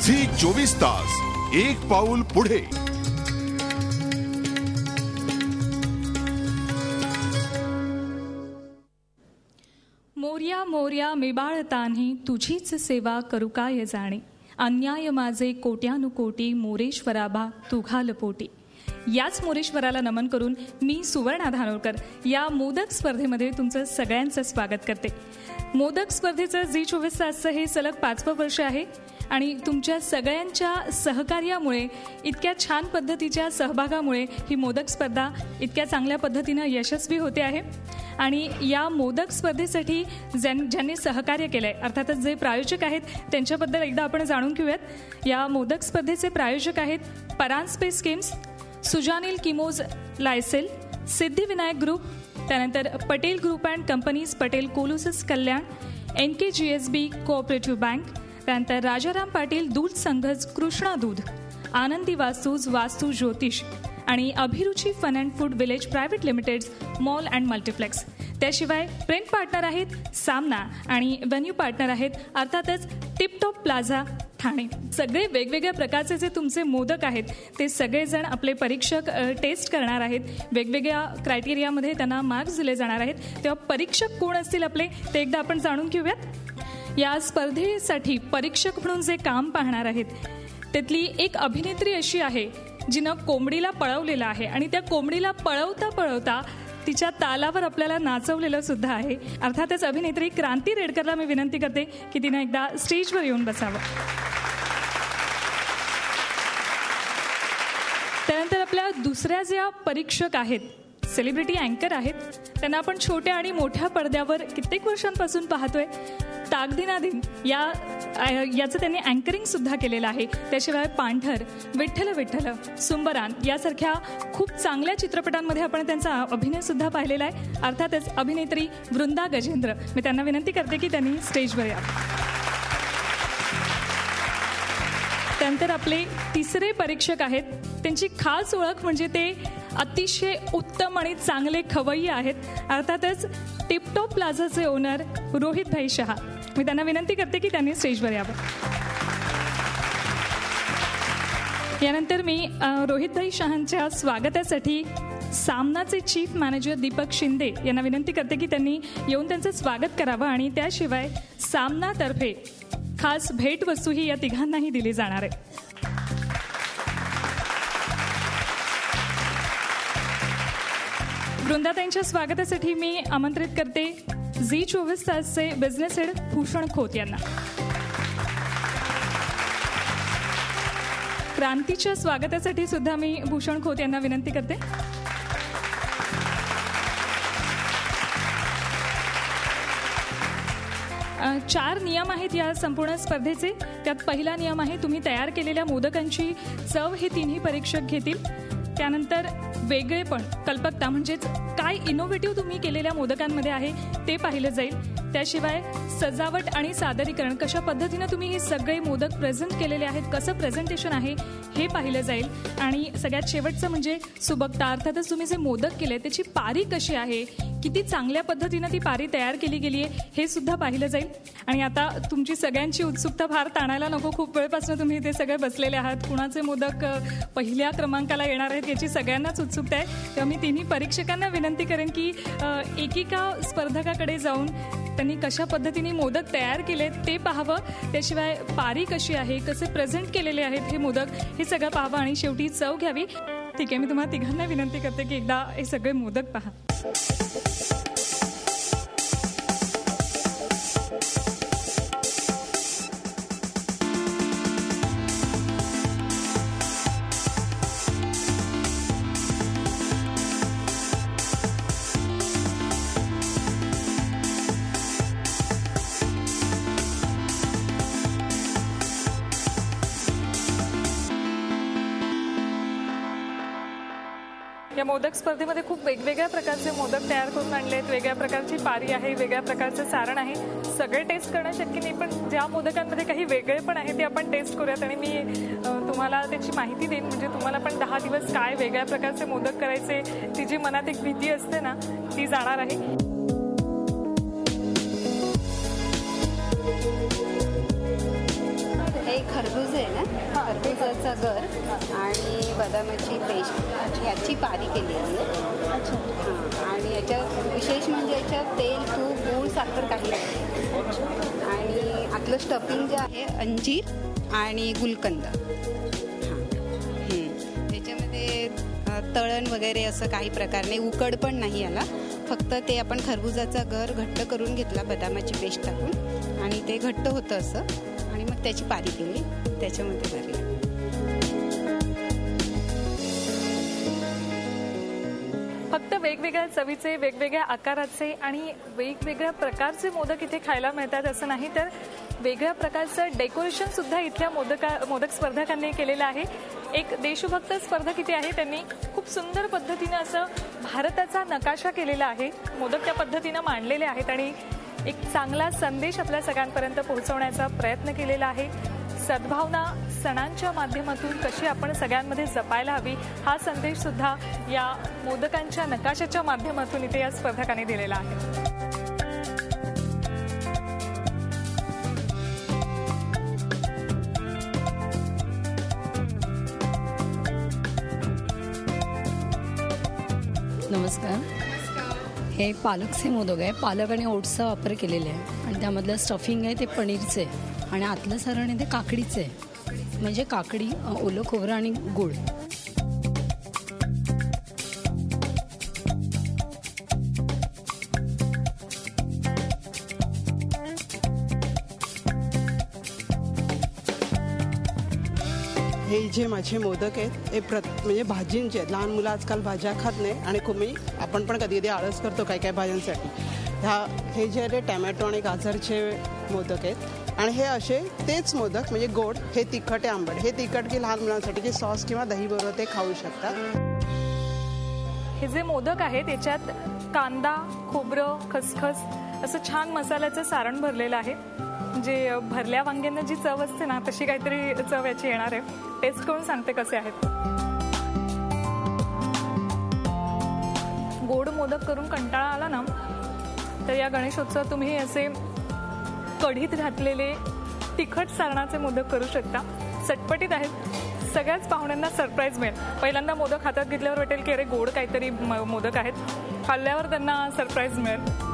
Zee 24 तास, एक पाऊल पुढे. मोर्या मोर्या मी बाळतान्ही तुझीच सेवा करू काय जाणे. अन्याय माझे कोट्यानुकोटी मोरेश्वराबा तू घाल पोटी. याच मोरेश्वराला नमन करून मी सुवर्णा धानोरकर या मोदक स्पर्धेमध्ये तुमचं सगळ्यांचं स्वागत करते. मोदक स्पर्धेचं झी 24 तासचं हे सलग 5वं वर्ष आहे आणि तुमच्या सगळ्यांच्या सहकार्यामुळे, इतक्या छान पद्धतीच्या सहभागामुळे ही मोदक स्पर्धा इतक्या चांगल्या पद्धतीनं यशस्वी होते आहे. आणि या मोदक स्पर्धेसाठी ज्यांनी सहकार्य केलं आहे, अर्थातच जे प्रायोजक आहेत त्यांच्याबद्दल एकदा आपण जाणून घेऊयात. या मोदक स्पर्धेचे प्रायोजक आहेत परान स्पेस गेम्स, सुजानिल किमोज लायसेल, सिद्धिविनायक ग्रुप, त्यानंतर Patel group and companies, Patel Colossus Kalyan, NKGSB cooperative bank, त्यानंतर राजाराम पाटील दूध संघच, कृष्णा दूध, आनंदी वास्तूज, वास्तू ज्योतिष आणि Abhiruchi fun and food village private limited, mall and multiplex. त्याशिवाय प्रिंट पार्टनर आहेत सामना आणि व्हेन्यू पार्टनर आहेत अर्थातच टिपटॉप प्लाझा ठाणे. सगळे वेगवेगळ्या प्रकारचे जे तुमचे मोदक आहेत ते सगळेजण आपले परीक्षक टेस्ट करणार आहेत. वेगवेगळ्या क्रायटेरियामध्ये त्यांना मार्क्स दिले जाणार आहेत. तेव्हा परीक्षक कोण असतील आपले ते एकदा आपण जाणून घेऊयात. या स्पर्धेसाठी परीक्षक म्हणून जे काम पाहणार आहेत त्यातली एक अभिनेत्री अशी आहे जिनं कोंबडीला पळवलेलं आहे आणि त्या कोंबडीला पळवता पळवता तिच्या तालावर आपल्याला नाचवलेलं सुद्धा आहे. अर्थातच अभिनेत्री क्रांती रेडकरला मी विनंती करते की तिनं एकदा स्टेजवर येऊन बसावं. त्यानंतर आपल्या दुसऱ्या ज्या परीक्षक आहेत, सेलिब्रिटी अँकर आहेत, त्यांना आपण छोट्या आणि मोठ्या पडद्यावर कित्येक वर्षांपासून पाहतोय. ताकदिनादिन याचं त्यांनी अँकरिंग सुद्धा केलेलं आहे. त्याशिवाय पांढर, विठ्ठल विठ्ठल, सुंबरान यासारख्या खूप चांगल्या चित्रपटांमध्ये आपण त्यांचा अभिनय सुद्धा पाहिलेला आहे. अर्थातच अभिनेत्री वृंदा गजेंद्र, मी त्यांना विनंती करते की त्यांनी स्टेजवर यावं. त्यानंतर आपले तिसरे परीक्षक आहेत, त्यांची खास ओळख म्हणजे ते अतिशय उत्तम आणि चांगले खवय्ये आहेत. अर्थातच टिपटॉप प्लाझाचे ओनर रोहित भाई शहा, मी त्यांना विनंती करते की त्यांनी स्टेजवर यावं. यानंतर मी रोहित भाई शहांच्या स्वागतासाठी सामनाचे चीफ मॅनेजर दीपक शिंदे यांना विनंती करते की त्यांनी येऊन त्यांचं स्वागत करावं. आणि त्याशिवाय सामनातर्फे खास भेटवस्तू ही या तिघांनाही दिली जाणार आहे. वृंदाताईंच्या स्वागतासाठी मी आमंत्रित करते झी 24 तासचे बिझनेस हेड भूषण खोत यांना. क्रांतीच्या स्वागतासाठी सुद्धा मी भूषण खोत यांना विनंती करते. चार नियम आहेत या संपूर्ण स्पर्धेचे. त्यात पहिला नियम आहे, तुम्ही तयार केलेल्या मोदकांची चव हे तिन्ही परीक्षक घेतील. त्यानंतर वेगळेपण, कल्पकता म्हणजेच काय इनोव्हेटिव्ह तुम्ही केलेल्या मोदकांमध्ये आहे ते पाहिलं जाईल. त्याशिवाय सजावट आणि सादरीकरण, कशा पद्धतीनं तुम्ही हे सगळे मोदक प्रेझेंट केलेले आहेत, कसं प्रेझेंटेशन आहे हे पाहिलं जाईल. आणि सगळ्यात शेवटचं म्हणजे सुबकता, अर्थातच तुम्ही जे मोदक केले त्याची पारी कशी आहे, किती चांगल्या पद्धतीनं ती पारी तयार केली गेली आहे हे सुद्धा पाहिलं जाईल. आणि आता तुमची सगळ्यांची उत्सुकता फार ताणायला नको, खूप वेळपासून तुम्ही इथे सगळे बसलेले आहात. कुणाचे मोदक पहिल्या क्रमांकाला येणार आहेत याची सगळ्यांनाच उत्सुकता आहे. तेव्हा मी तिन्ही परीक्षकांना विनंती करेन की एकेका स्पर्धकाकडे जाऊन त्यांनी कशा पद्धतीने मोदक तयार केले ते पाहावं. त्याशिवाय पारी कशी आहे, कसे प्रेझेंट केलेले आहेत हे मोदक, हे सगळं पाहावं आणि शेवटी चव घ्यावी. ठीक आहे, मी तुम्हाला तिघांना विनंती करते की एकदा हे सगळे मोदक पहा. या मोदक स्पर्धेमध्ये खूप वेगवेगळ्या प्रकारचे मोदक तयार करून आणले आहेत. वेगळ्या प्रकारची पारी आहे, वेगळ्या प्रकारचं सारण आहे. सगळे टेस्ट करणं शक्य नाही, पण ज्या मोदकांमध्ये काही वेगळे पण आहे ते आपण टेस्ट करूयात. आणि मी तुम्हाला त्याची माहिती देईन, म्हणजे तुम्हाला पण 10 दिवस काय वेगळ्या प्रकारचे मोदक करायचे ती जी मनात एक भीती असते ना ती जाणार आहे. एक खरबूज आहे ना, खरबुजाचा गर आणि बदामाची पेस्ट याची पारी केली आहे. हां, आणि याच्यात विशेष म्हणजे याच्यात तेल, तूप, गूळ, साखर काही नाही. आणि आतलं स्टफिंग जे आहे अंजीर आणि गुलकंद. त्याच्यामध्ये तळण वगैरे असं काही प्रकार नाही, उकड पण नाही याला. फक्त ते आपण खरबुजाचा गर घट्ट करून घेतला बदामाची पेस्ट टाकून आणि ते घट्ट होतं असं, आणि मग त्याची पारी केली, त्याच्यामध्ये भरली. फक्त वेगवेगळ्या चवीचे, वेगवेगळ्या आकाराचे आणि वेगवेगळ्या प्रकारचे मोदक इथे खायला मिळतात असं नाही, तर वेगळ्या प्रकारचं डेकोरेशन सुद्धा इथल्या मोदक स्पर्धकांनी केलेलं आहे. एक देशभक्त स्पर्धक इथे आहे, त्यांनी खूप सुंदर पद्धतीनं असं भारताचा नकाशा केलेला आहे. मोदक त्या पद्धतीनं मांडलेले आहेत आणि एक चांगला संदेश आपल्या सगळ्यांपर्यंत पोहोचवण्याचा प्रयत्न केलेला आहे. सद्भावना सणांच्या माध्यमातून कशी आपण सगळ्यांमध्ये जपायला हवी हा संदेश सुद्धा या मोदकांच्या नकाशाच्या माध्यमातून इथे या स्पर्धकांनी दिलेला आहे. नमस्कार. हे पालकचे मोदक आहे. पालक आणि ओट्सचा वापर केलेला आहे आणि त्यामधलं स्टफिंग आहे ते पनीरचे आहे आणि आतलं सारण आहे ते काकडीचं आहे, म्हणजे काकडी, ओलं खोबरं आणि गूळ. हे जे माझे मोदक आहेत हे म्हणजे भाजींचे आहेत. लहान मुलं आजकाल भाज्या खात नाही आणि आपण पण कधी कधी आळस करतो काय काय भाज्यांसाठी. हे जे आहे टॅमॅटो आणि गाजरचे मोदक आहेत आणि हे असे तेच मोदक म्हणजे गोड, हे तिखट आहे आंबट. हे तिखट की लहान मुलांसाठी की सॉस किंवा दही बरोबर ते खाऊ शकतात. हे जे मोदक आहे त्याच्यात कांदा, खोबरं, खसखस असं छान मसाल्याचं सारण भरलेलं आहे. जे भरल्या वांग्यांना जी चव असते ना तशी काहीतरी चव याची येणार आहे. टेस्ट करून सांगते कसे आहेत. गोड मोदक करून कंटाळा आला ना तर या गणेशोत्सवात तुम्ही असे कढीत घातलेले तिखट सारणाचे मोदक करू शकता. चटपटीत आहेत. सगळ्याच पाहुण्यांना सरप्राईज मिळेल. पहिल्यांदा मोदक हातात घेतल्यावर वाटेल की अरे गोड काहीतरी मोदक आहेत, खाल्ल्यावर त्यांना सरप्राईज मिळेल.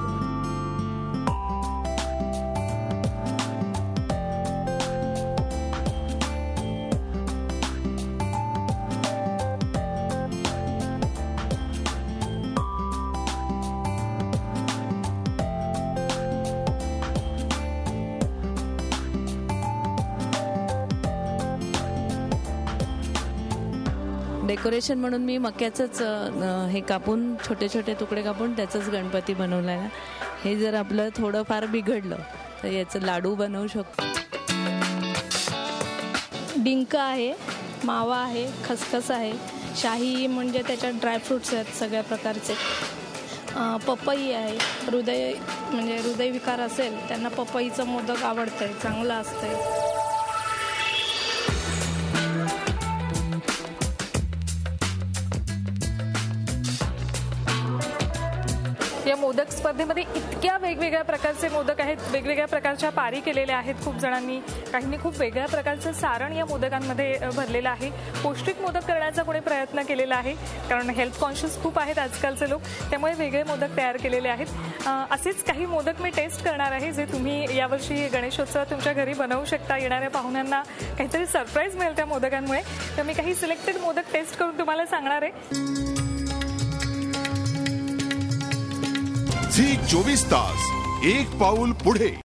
डेकोरेशन म्हणून मी मक्याचंच हे कापून छोटे छोटे तुकडे कापून त्याचंच गणपती बनवला आहे. हे जर आपलं थोडंफार बिघडलं तर याचं लाडू बनवू शकतो. डिंक आहे, मावा आहे, खसखस आहे, शाही म्हणजे त्याच्यात ड्रायफ्रुट्स आहेत सगळ्या प्रकारचे, पपई आहे. हृदयविकार असेल त्यांना पपईचं मोदक आवडतंय, चांगलं असतंय. या मोदक स्पर्धेमध्ये इतक्या वेगवेगळ्या प्रकारचे मोदक आहेत, वेगवेगळ्या प्रकारच्या पारी केलेल्या आहेत खूप जणांनी. काहींनी खूप वेगळ्या प्रकारचं सारण या मोदकांमध्ये भरलेलं आहे. पौष्टिक मोदक करण्याचा कोणी प्रयत्न केलेला आहे, कारण हेल्थ कॉन्शियस खूप आहेत आजकालचे लोक, त्यामुळे वेगळे मोदक तयार केलेले आहेत. असेच काही मोदक मी टेस्ट करणार आहे जे तुम्ही यावर्षी गणेशोत्सवात तुमच्या घरी बनवू शकता. येणाऱ्या पाहुण्यांना काहीतरी सरप्राईज मिळेल त्या मोदकांमुळे. तर मी काही सिलेक्टेड मोदक टेस्ट करून तुम्हाला सांगणार आहे. झी 24 तास एक पाऊल पुढे.